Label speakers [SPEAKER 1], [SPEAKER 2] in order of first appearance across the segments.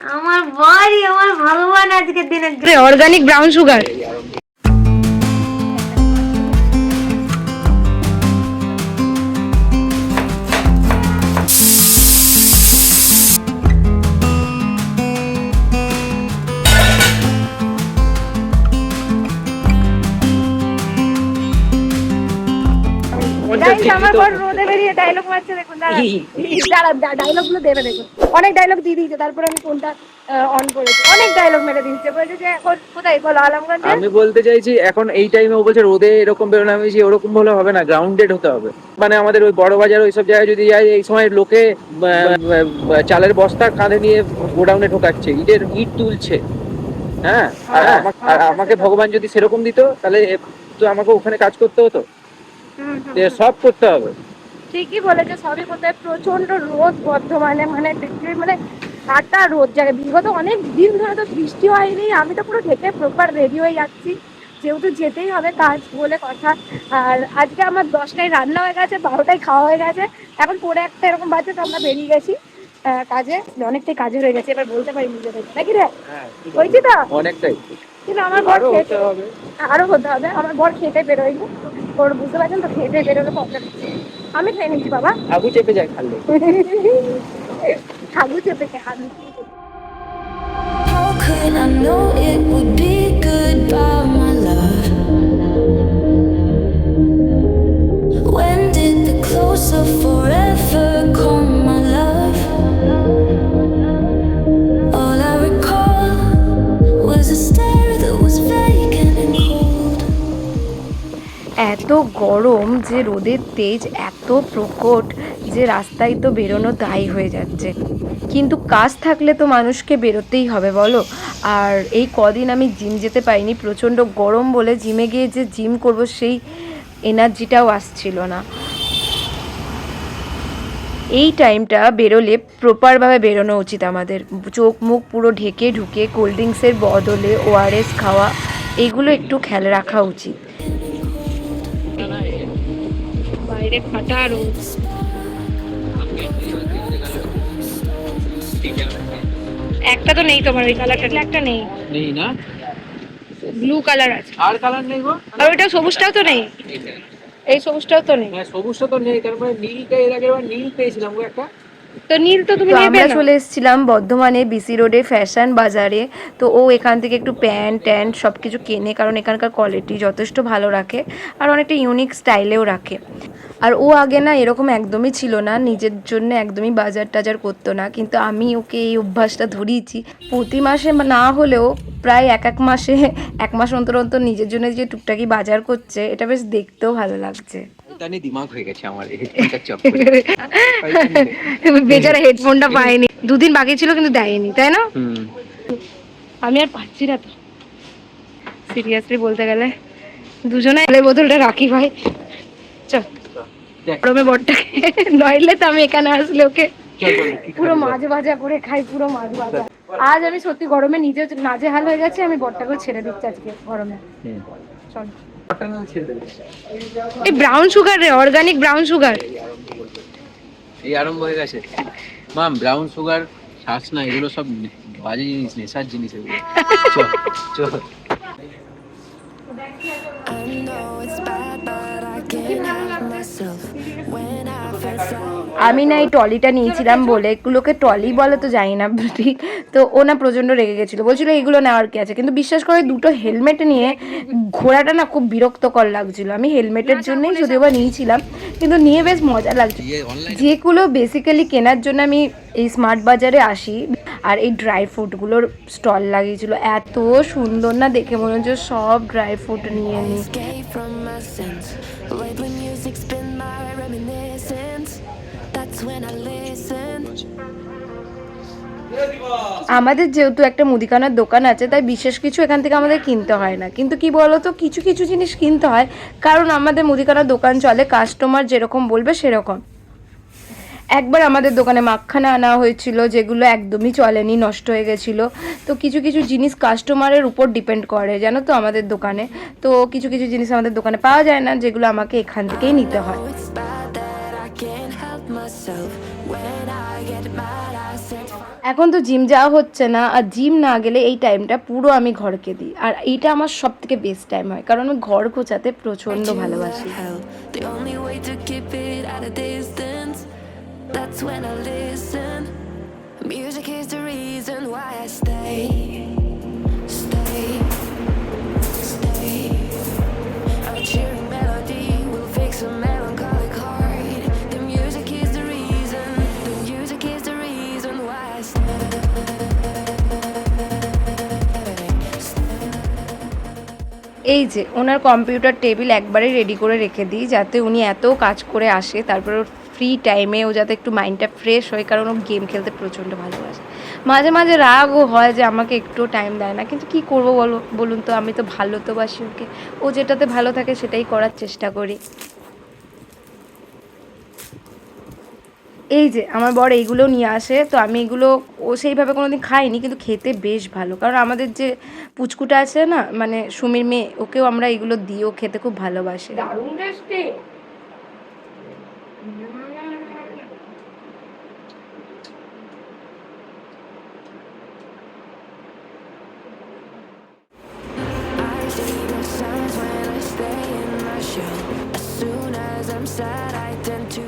[SPEAKER 1] আমার বড়ই আমার ভগবান আজকের দিনে
[SPEAKER 2] অর্গানিক ব্রাউন সুগার। আমার বর রোদে বেরিয়ে ডায়লগ মারছে, দেখুন ডায়লগ গুলো দেবে, দেখুন অনেক ডায়লগ দিয়ে দিয়েছে। তারপর আমি ফোনটা অন করেছি, অনেক ডায়লগ মেরে দিয়েছে। বলছে যে এখন কোথায় বলো আলমগঞ্জে।
[SPEAKER 3] আমি বলতে চাইছি এখন এই টাইমে ও বলছে রোদে এরকম বেরোনো, আমি ওরকম হলে হবে না, গ্রাউন্ডেড হতে হবে। মানে আমাদের ওই বড় বাজার ওইসব জায়গায় যদি যাই, এই সময় লোকে চালের বস্তা কাঁধে নিয়ে গোডাউনে ঢোকাচ্ছে, ইট তুলছে। হ্যাঁ, আর আমাকে ভগবান যদি সেরকম দিত তাহলে তো আমাকে ওখানে কাজ করতে হতো, সব করতে হবে।
[SPEAKER 2] ঠিকই বলেছে, সবই করতে হয়। প্রচন্ড রোদ বর্ধমানে, মানে মানে কাটা রোদ জায়গায়। বিগত অনেক দিন ধরে তো বৃষ্টি হয়নি, আমি তো পুরো ঢেকে প্রপার রেডি হয়ে যাচ্ছি, যেহেতু যেতেই হবে কাজ বলে কথা। আর আজকে আমার 10টায় রান্না হয়ে গেছে, 12টায় খাওয়া হয়ে গেছে, এখন পরে একটা এরকম বাজে তো আমরা বেরিয়ে গেছি কাজে। অনেকটাই কাজে হয়ে গেছে, এবার বলতে পারি নিজেদের, নাকি রে? বলছি তো
[SPEAKER 3] অনেকটাই,
[SPEAKER 2] কিন্তু আমার বর খেতে হবে, আরো হতে হবে। আমার বর খেতে বেরোয়নি, ওর বুঝতে পারছেন তো, খেতে বেরোলে প্রবলেম। আমি খেয়ে নিচ্ছি বাবা,
[SPEAKER 3] আবু চেপে যায় খালে।
[SPEAKER 2] আবু চেপে খান।
[SPEAKER 4] How could I know it would be goodbye, my love? When did the close of forever come, my love? All I recall was a stare that was vacant and cold.
[SPEAKER 2] এত গরম যে রোদের তেজ এত প্রকট যে রাস্তায় তো বেরোনো দায়ী হয়ে যাচ্ছে। কিন্তু কাজ থাকলে তো মানুষকে বেরোতেই হবে বলো। আর এই কদিন আমি জিম যেতে পারিনি, প্রচণ্ড গরম বলে জিমে গিয়ে যে জিম করব সেই এনার্জিটাও আসছিল না। এই টাইমটা বেরোলে প্রপারভাবে বেরোনো উচিত আমাদের, চোখ মুখ পুরো ঢেকে ঢুকে কোল্ড ড্রিঙ্কসের বদলে ORS খাওয়া, এগুলো একটু খেয়াল রাখা উচিত। বাইরে ফাটা রোদ, একটা তো নেই তোমার ওই কালারটা, একটা নেই
[SPEAKER 3] না,
[SPEAKER 2] ব্লু কালার আছে,
[SPEAKER 3] আর কালার নেই গো।
[SPEAKER 2] আর ওইটা সবুজটাও তো নেই, এই সবুজটাও তো নেই।
[SPEAKER 3] হ্যাঁ, সবুজটা তো নেই, তার মানে নীলটা এর আগে নীল পেয়েছিলাম গো একটা।
[SPEAKER 2] তো নীল তো তুমি নেবে না। আমরা চলে এসেছিলাম বর্ধমানে বিসি রোডে ফ্যাশন বাজারে। তো ও এখান থেকে একটু প্যান্ট ট্যান্ট সব কিছু কেনে, কারণ এখানকার কোয়ালিটি যথেষ্ট ভালো রাখে আর অনেকটা ইউনিক স্টাইলেও রাখে। আর ও আগে না এরকম একদমই ছিল না, নিজের জন্য একদমই বাজার টাজার করতো না, কিন্তু আমি ওকে এই অভ্যাসটা ধরিয়েছি। প্রতি মাসে না হলেও প্রায় এক মাসে, এক মাস অন্তর অন্তর নিজের জন্য যে টুকটাকি বাজার করছে, এটা বেশ দেখতেও ভালো লাগছে।
[SPEAKER 3] দিমাগ হয়ে গেছে আমার হেডফোনটা চক্করে।
[SPEAKER 2] বেচারা হেডফোনটা পায়নি, দুদিন বাকি ছিল কিন্তু দেয়নি, তাই না? আমি আর পাচ্ছি না তো, সিরিয়াসলি বলতে গেলে দুজনে বোতলটা রাখি ভাই। চল গরমে বরটাকে, নইলে তো আমি এখানে আসলে ওকে পুরো মাছ ভাজা করে খাই, পুরো মাছ ভাজা। আজ আমি সত্যি গরমে নিজে নাজেহাল হয়ে গেছে, আমি বরটাকেও ছেড়ে দিচ্ছি আজকে গরমে। চল, এই ব্রাউন সুগার রে, অর্গানিক ব্রাউন সুগার
[SPEAKER 3] এই আরম্ভ হয়ে গেছে। মাম, ব্রাউন সুগার শ্বাস না, এগুলো সব বাজে জিনিস, নেশার জিনিস এগুলো। চল চল।
[SPEAKER 4] I know it's bad, but I can't help myself when I feel sad.
[SPEAKER 2] আমি না এই ট্রলিটা নিয়েছিলাম বলে, এগুলোকে ট্রলি বলে তো জানি না ঠিক, তো ও না প্রচণ্ড রেগে গেছিলো, বলছিল এগুলো নেওয়ার কি আছে। কিন্তু বিশ্বাস করে দুটো হেলমেট নিয়ে ঘোরাটা না খুব বিরক্তকর লাগছিলো। আমি হেলমেটের জন্যই যদিও বা নিয়েছিলাম, কিন্তু নিয়ে বেশ মজা লাগছে। যেগুলো বেসিক্যালি কেনার জন্য আমি এই স্মার্ট বাজারে আসি, আর এই ড্রাই ফ্রুটগুলোর স্টল লাগিয়েছিল, এত সুন্দর না দেখে মনে হচ্ছে সব ড্রাই ফ্রুট নিয়ে নিই।
[SPEAKER 4] Escape from my sins. Lately music's been my reminiscence. That's when I listen.
[SPEAKER 2] আমাদের যেহেতু একটা মুদিখানার দোকান আছে, তাই বিশেষ কিছু এখান থেকে আমাদের কিনতে হয় না। কিন্তু কি বলতো, কিছু কিছু জিনিস কিনতে হয়, কারণ আমাদের মুদিখানার দোকান চলে কাস্টমার যেরকম বলবে সেরকম। একবার আমাদের দোকানে মাখখানা আনা হয়েছিল, যেগুলো একদমই চলেনি, নষ্ট হয়ে গেছিলো। তো কিছু কিছু জিনিস কাস্টমারের উপর ডিপেন্ড করে, জানো তো আমাদের দোকানে। তো কিছু কিছু জিনিস আমাদের দোকানে পাওয়া যায় না, যেগুলো আমাকে এখান থেকেই নিতে হয়।
[SPEAKER 4] Oh, it's bad that I can't help myself when I get mad. I said.
[SPEAKER 2] এখন তো জিম যাওয়া হচ্ছে না, আর জিম না গেলে এই টাইমটা পুরো আমি ঘরকে দিই, আর এইটা আমার সব থেকে বেস্ট টাইম হয়, কারণ আমি ঘর গোছাতে প্রচণ্ড ভালোবাসি।
[SPEAKER 4] The only way to keep it at a distance, that's when I listen. Music is the reason why I stay. A cheering melody will fix a melancholic heart. The music is the reason. The music is the reason why I stay.
[SPEAKER 2] এই যে ওনার computer table একবারে ready করে রেখে দিই, যাতে উনি এত কাজ করে আসে তারপরে ফ্রি টাইমে ও যাতে একটু মাইন্ডটা ফ্রেশ হয়, কারণ ও গেম খেলতে প্রচণ্ড ভালোবাসে। মাঝে মাঝে রাগও হয় যে আমাকে একটু টাইম দেয় না, কিন্তু কী করবো বলুন তো, আমি তো ভালো তো বাসি ওকে, ও যেটাতে ভালো থাকে সেটাই করার চেষ্টা করি। এই যে আমার বর এইগুলো নিয়ে আসে, তো আমি এগুলো ও সেইভাবে কোনো দিন খাইনি, কিন্তু খেতে বেশ ভালো, কারণ আমাদের যে পুচকুটা আছে না, মানে সুমির মেয়ে, ওকেও আমরা এগুলো দিই, ও খেতে খুব ভালোবাসে। দারুণ tasty.
[SPEAKER 4] I see the signs when I stay in my shell. As soon as I'm sad, I tend to.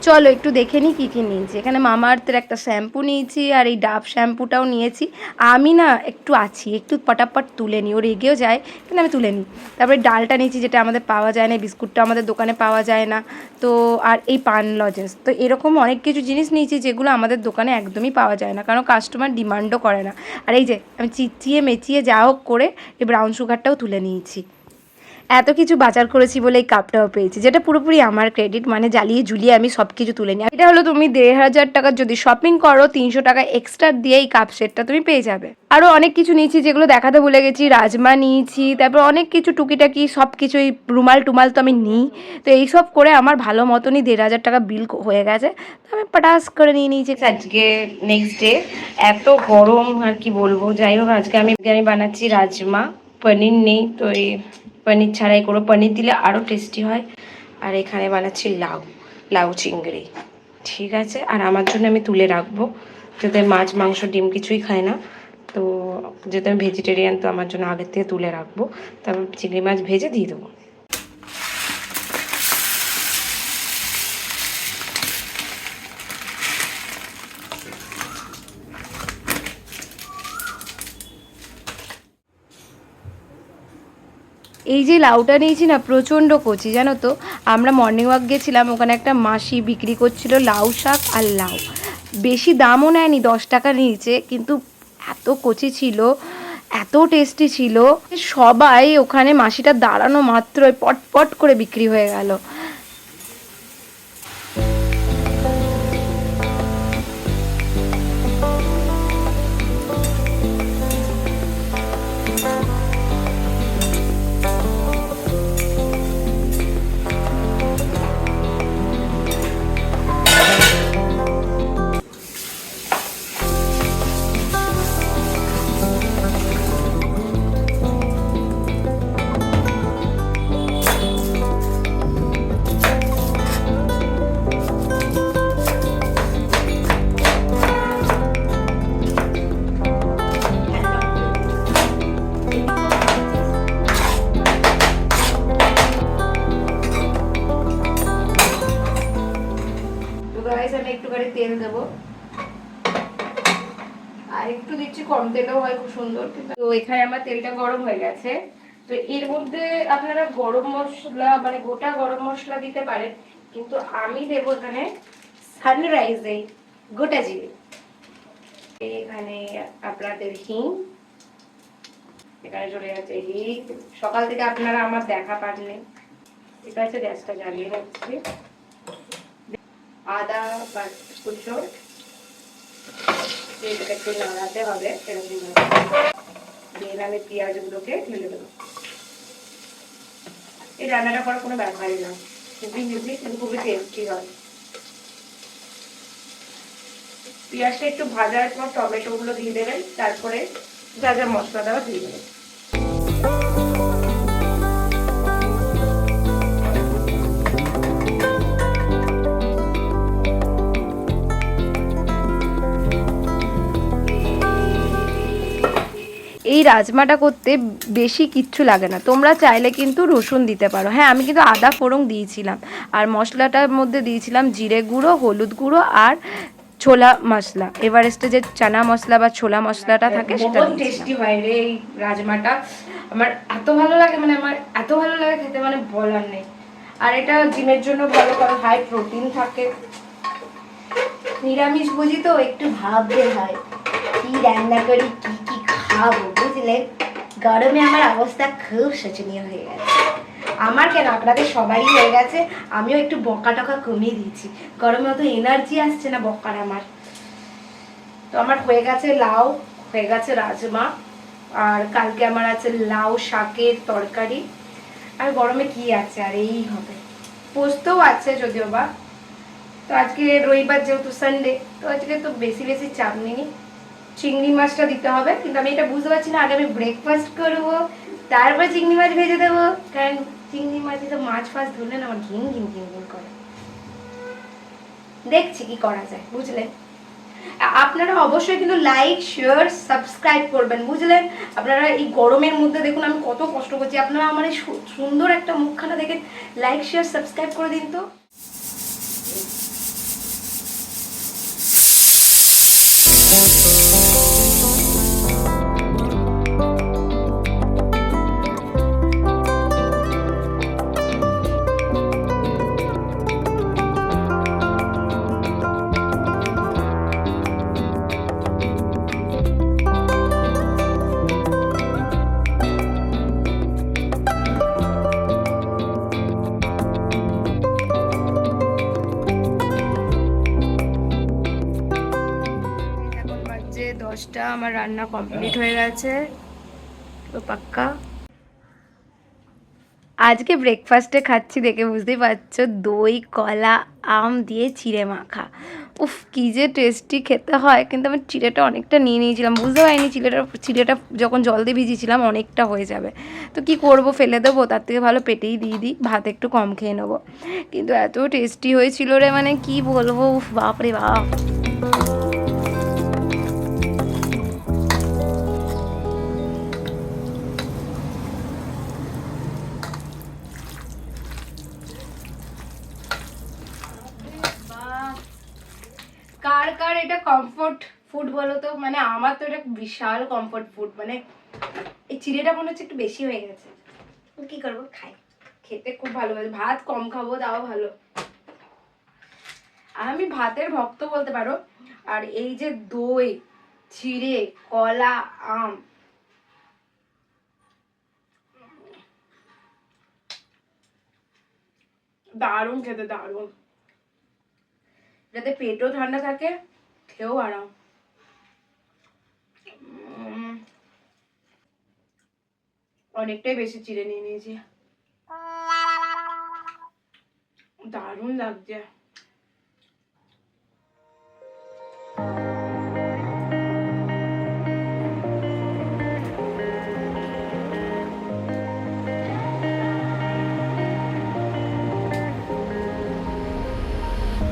[SPEAKER 2] চলো একটু দেখে নিই কী কী নিয়েছি। এখানে মামা আর্থের একটা শ্যাম্পু নিয়েছি, আর এই ডাভ শ্যাম্পুটাও নিয়েছি। আমি না একটু একটু পটাপট তুলে নিই, ও রেগেও যায় কিন্তু আমি তুলে নিই। তারপরে ডালটা নিয়েছি, যেটা আমাদের পাওয়া যায় না, বিস্কুটটা আমাদের দোকানে পাওয়া যায় না তো, আর এই পান লজেন্স, তো এরকম অনেক কিছু জিনিস নিয়েছি যেগুলো আমাদের দোকানে একদমই পাওয়া যায় না, কারণ কাস্টমার ডিমান্ডও করে না। আর এই যে আমি চিচিয়ে মেচিয়ে যা হোক করে এই ব্রাউন সুগারটাও তুলে নিয়েছি। এত কিছু বাজার করেছি বলে এই কাপটাও পেয়েছি, যেটা পুরোপুরি আমার ক্রেডিট, মানে জ্বালিয়ে ঝুলিয়ে আমি সব কিছু তুলে নিই। এটা হলো তুমি 1500 টাকার যদি শপিং করো, 300 টাকা এক্সট্রা দিয়ে এই কাপ সেটটা তুমি পেয়ে যাবে। আরও অনেক কিছু নিয়েছি যেগুলো দেখাতে ভুলে গেছি, রাজমা নিয়েছি, তারপর অনেক কিছু টুকিটাকি সব কিছুই, রুমাল টুমাল তো আমি নিই। তো এইসব করে আমার ভালো মতনই 1500 টাকা বিল হয়ে গেছে, তো আমি পটাস করে নিয়ে নিয়েছি। আজকে নেক্সট ডে, এত গরম আর কি বলবো। যাই হোক, আজকে আমি বানাচ্ছি রাজমা, পনির নেই তো এই পনির ছাড়াই করো, পনির দিলে আরও টেস্টি হয়। আর এখানে বানাচ্ছি লাউ চিংড়ি, ঠিক আছে। আর আমার জন্য আমি তুলে রাখবো, যাতে মাছ মাংস ডিম কিছুই খায় না, তো যেহেতু আমি ভেজিটেরিয়ান, তো আমার জন্য আগের থেকে তুলে রাখবো, তারপর চিংড়ি মাছ ভেজে দিয়ে দেবো। এই যে লাউটা নিয়েছি না, প্রচণ্ড কচি, জানো তো। আমরা মর্নিং ওয়াক গেছিলাম, ওখানে একটা মাসি বিক্রি করছিল লাউ শাক আর লাউ, বেশি দামও নেয়নি, 10 টাকা নিয়েছে, কিন্তু এত কচি ছিল, এত টেস্টি ছিল, সবাই ওখানে মাসিটা দাঁড়ানো মাত্রই পট পট করে বিক্রি হয়ে গেল। আমি একটুখানি তেল দেবো, আর একটু দিচ্ছি, কম তেলেও হয় খুব সুন্দর। তো এখানে আমার তেলটা গরম হয়ে গেছে, তো এর মধ্যে আপনারা গরম মশলা, মানে গোটা গরম মশলা দিতে পারেন, কিন্তু আমি দেবো এখানে সানরাইজ, এই গোটা জিরে, এখানে আপনাদের হিং, এখানে চলে যাচ্ছে হিং। সকাল থেকে আপনারা আমার দেখা পাননি, ঠিক আছে, গ্যাসটা জ্বালিয়ে রাখছি। আদা কুচো, একটু নাড়াতে হবে, এরকম দিয়ে আমি পেঁয়াজগুলোকে ঢেলে দেবো। এই রান্নাটা করার কোনো ব্যাপারই না, খুবই ইজি কিন্তু খুবই টেস্টি হয়। পেঁয়াজটা একটু ভাজার পর টমেটোগুলো দিয়ে দেবেন, তারপরে যা যা মশলা দেওয়া দিয়ে দেবেন। এই রাজমাটা করতে বেশি কিচ্ছু লাগে না, তোমরা চাইলে কিন্তু রসুন দিতে পারো। হ্যাঁ, আমি কিন্তু আদা ফোড়ন দিয়েছিলাম, আর মশলাটার মধ্যে দিয়েছিলাম জিরে গুঁড়ো, হলুদ গুঁড়ো আর ছোলা মশলা, এভারেস্টে যে চানা মশলা বা ছোলা মশলাটা থাকে সেটা। বহুত টেস্টি হয় রে এই রাজমাটা, আমার এত ভালো লাগে, মানে আমার এত ভালো লাগে খেতে, মানে বলার নেই। আর এটা জিমের জন্য ভালো, কারণ হাই প্রোটিন থাকে। নিরামিষ বুঝি তো একটু ভাবতে হয় কি রান্না করি, কি কি খাবো, বুঝলে। গরমে আমার অবস্থা খুব শোচনীয় হয়ে গেছে। আমার কেন, আপনাদের সবারই হয়ে গেছে। আমিও একটু বকা টকা কমিয়ে দিয়েছি, গরমে অত এনার্জি আসছে না বকার আমার। তো আমার হয়ে গেছে লাউ, হয়ে গেছে রাজমা, আর কালকে আমার আছে লাউ শাকের তরকারি। আর গরমে কি আছে, আর এই হবে। পোস্তও আছে যদিও বা। তো আজকে রবিবার যেহেতু সানডে, তো আজকে তো বেশি বেশি চাপ নিই। চিংড়ি মাছটা দিতে হবে, কিন্তু আমি এটা বুঝতে পারছি না আগে আমি ব্রেকফাস্ট করবো তারপর চিংড়ি মাছ ভেজে দেবো, কারণ চিংড়ি মাছে তো মাছ ফাছ ধরলে না আমার ঘিন ঘিন ঘিন ঘিন করে। দেখছি কি করা যায়, বুঝলেন। আপনারা অবশ্যই কিন্তু লাইক শেয়ার সাবস্ক্রাইব করবেন, বুঝলেন। আপনারা এই গরমের মধ্যে দেখুন আমি কত কষ্ট করছি, আপনারা আমার এই সুন্দর একটা মুখখানা দেখে লাইক শেয়ার সাবস্ক্রাইব করে দিন তো। আমার রান্না কমপ্লিট হয়ে গেছে তো পাক্কা। আজকে ব্রেকফাস্টে খাচ্ছি দেখে বুঝতেই পারছো, দই কলা আম দিয়ে চিড়ে মাখা। উফ কি যে টেস্টি খেতে হয়, কিন্তু আমি চিড়েটা অনেকটা নিয়ে নিয়েছিলাম, বুঝতে পারিনি চিড়েটা যখন জল দিয়ে ভিজিয়েছিলাম অনেকটা হয়ে যাবে। তো কি করব, ফেলে দেবো, তার থেকে ভালো পেটেই দিয়ে দিই, ভাত একটু কম খেয়ে নেবো। কিন্তু এত টেস্টি হয়েছিল রে, মানে কি বলবো, উফ বাপরে বাপ। কার কার এটা কমফোর্ট ফুড বলো তো, মানে আমার তো এটা বিশাল কমফোর্ট ফুড। মানে এই চিড়েটা মনে হচ্ছে একটু বেশি হয়ে গেছে, কি করবো, খাই, খেতে খুব ভালো, ভাত কম খাবো তাও ভালো। আমি ভাতের ভক্ত বলতে পারো। আর এই যে দই চিড়ে কলা আম, দারুণ খেতে, দারুণ। যাতে পেটও ঠান্ডা থাকে, খেয়েও আরাম। অনেকটাই বেশি চিড়ে নিয়ে নিয়েছি, দারুণ লাগছে।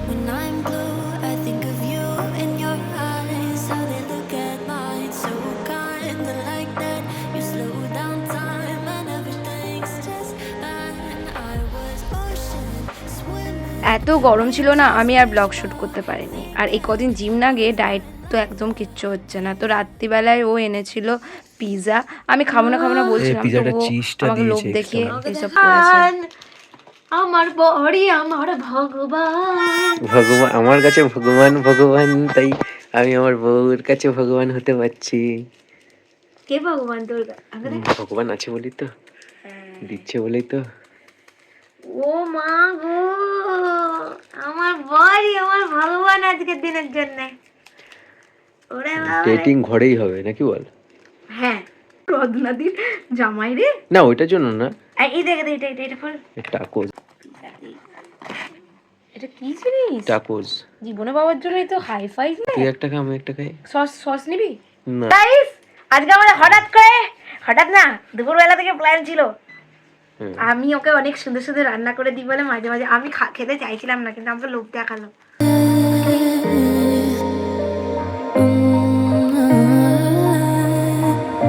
[SPEAKER 4] When I'm blue, I think of you and your eyes, how they look at mine, so kind of like that. You slow down time and everything's just fine. I was ocean swimming.
[SPEAKER 2] এত গরম ছিল না, আমি আর blog shoot করতে পারিনি। আর এই কদিন gym না গিয়ে ডায়েট তো একদম কিচ্ছু হচ্ছে না। তো রাত্রিবেলায় ও এনেছিল পিৎজা, আমি খাবো না বলছিলাম, তো আমাকে লোভ দেখিয়ে এসব করেছে।
[SPEAKER 1] আমার বড়ি আমার ভগবান,
[SPEAKER 3] ভগবান আমার কাছে ভগবান ভগবান, তাই আমি আমার বউর কাছে ভগবান হতে পারছি।
[SPEAKER 1] কে ভগবান তোর?
[SPEAKER 3] ভগবান আছে বলি তো, দিচ্ছে বলেই তো।
[SPEAKER 1] ও মা গো, আমার বড়ি আমার ভগবান আজকের দিনের জন্য। ওরে বাবা,
[SPEAKER 3] ডেটিং ঘরেই হবে নাকি বল?
[SPEAKER 1] হ্যাঁ, রদনাদির জামাই রে।
[SPEAKER 3] না ওইটার জন্য না,
[SPEAKER 1] এই দেখ এটা এটা এটা ফুল
[SPEAKER 3] টাকোস।
[SPEAKER 2] এটা কি জিনিস?
[SPEAKER 3] টাকোস
[SPEAKER 2] জীবনে বাবার জন্যই তো হাই ফাইভ।
[SPEAKER 3] তুই একটা খা, আমি একটা খাই।
[SPEAKER 2] সস নিবি?
[SPEAKER 3] না
[SPEAKER 1] গাইস, আজকে আমাদের হঠাৎ না দুপুরবেলা থেকে প্ল্যান ছিল, আমি ওকে অনেক সুন্দর সুন্দর রান্না করে দিই বলে মাঝে মাঝে আমি খেতে চাইছিলাম না, কিন্তু আমাকে লোভ দেখালো।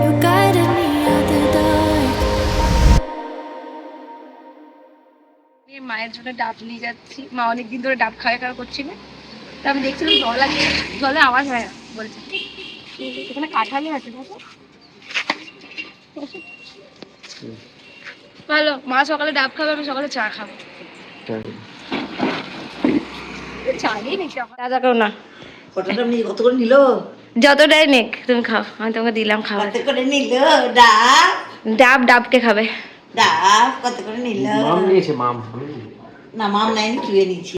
[SPEAKER 4] You got
[SPEAKER 2] মায়ের জন্য ডাব নিয়ে যাচ্ছি। মা অনেকদিন ধরে ডাব খাওয়া করছিল, তা আমি দেখছিলাম জল আছে, জলে আওয়াজ হয় না বলছে। এখানে কাঁঠালি আছে দেখো, ভালো। মা সকালে ডাব খাবে, আমি সকালে চা খাবো। চা নিয়ে নিচ্ছি দাদা কেউ না,
[SPEAKER 5] কতটা কত করে নিল?
[SPEAKER 2] যতটাই নেক তুমি খাও, আমি তোমাকে দিলাম খাবার।
[SPEAKER 5] কত করে নিল ডাব?
[SPEAKER 2] ডাব ডাবকে খাবে।
[SPEAKER 5] ডাব কত করে নিল?
[SPEAKER 3] মাম নিয়েছে, মাম।
[SPEAKER 5] না মাম নাই, চুয়ে নিচ্ছি।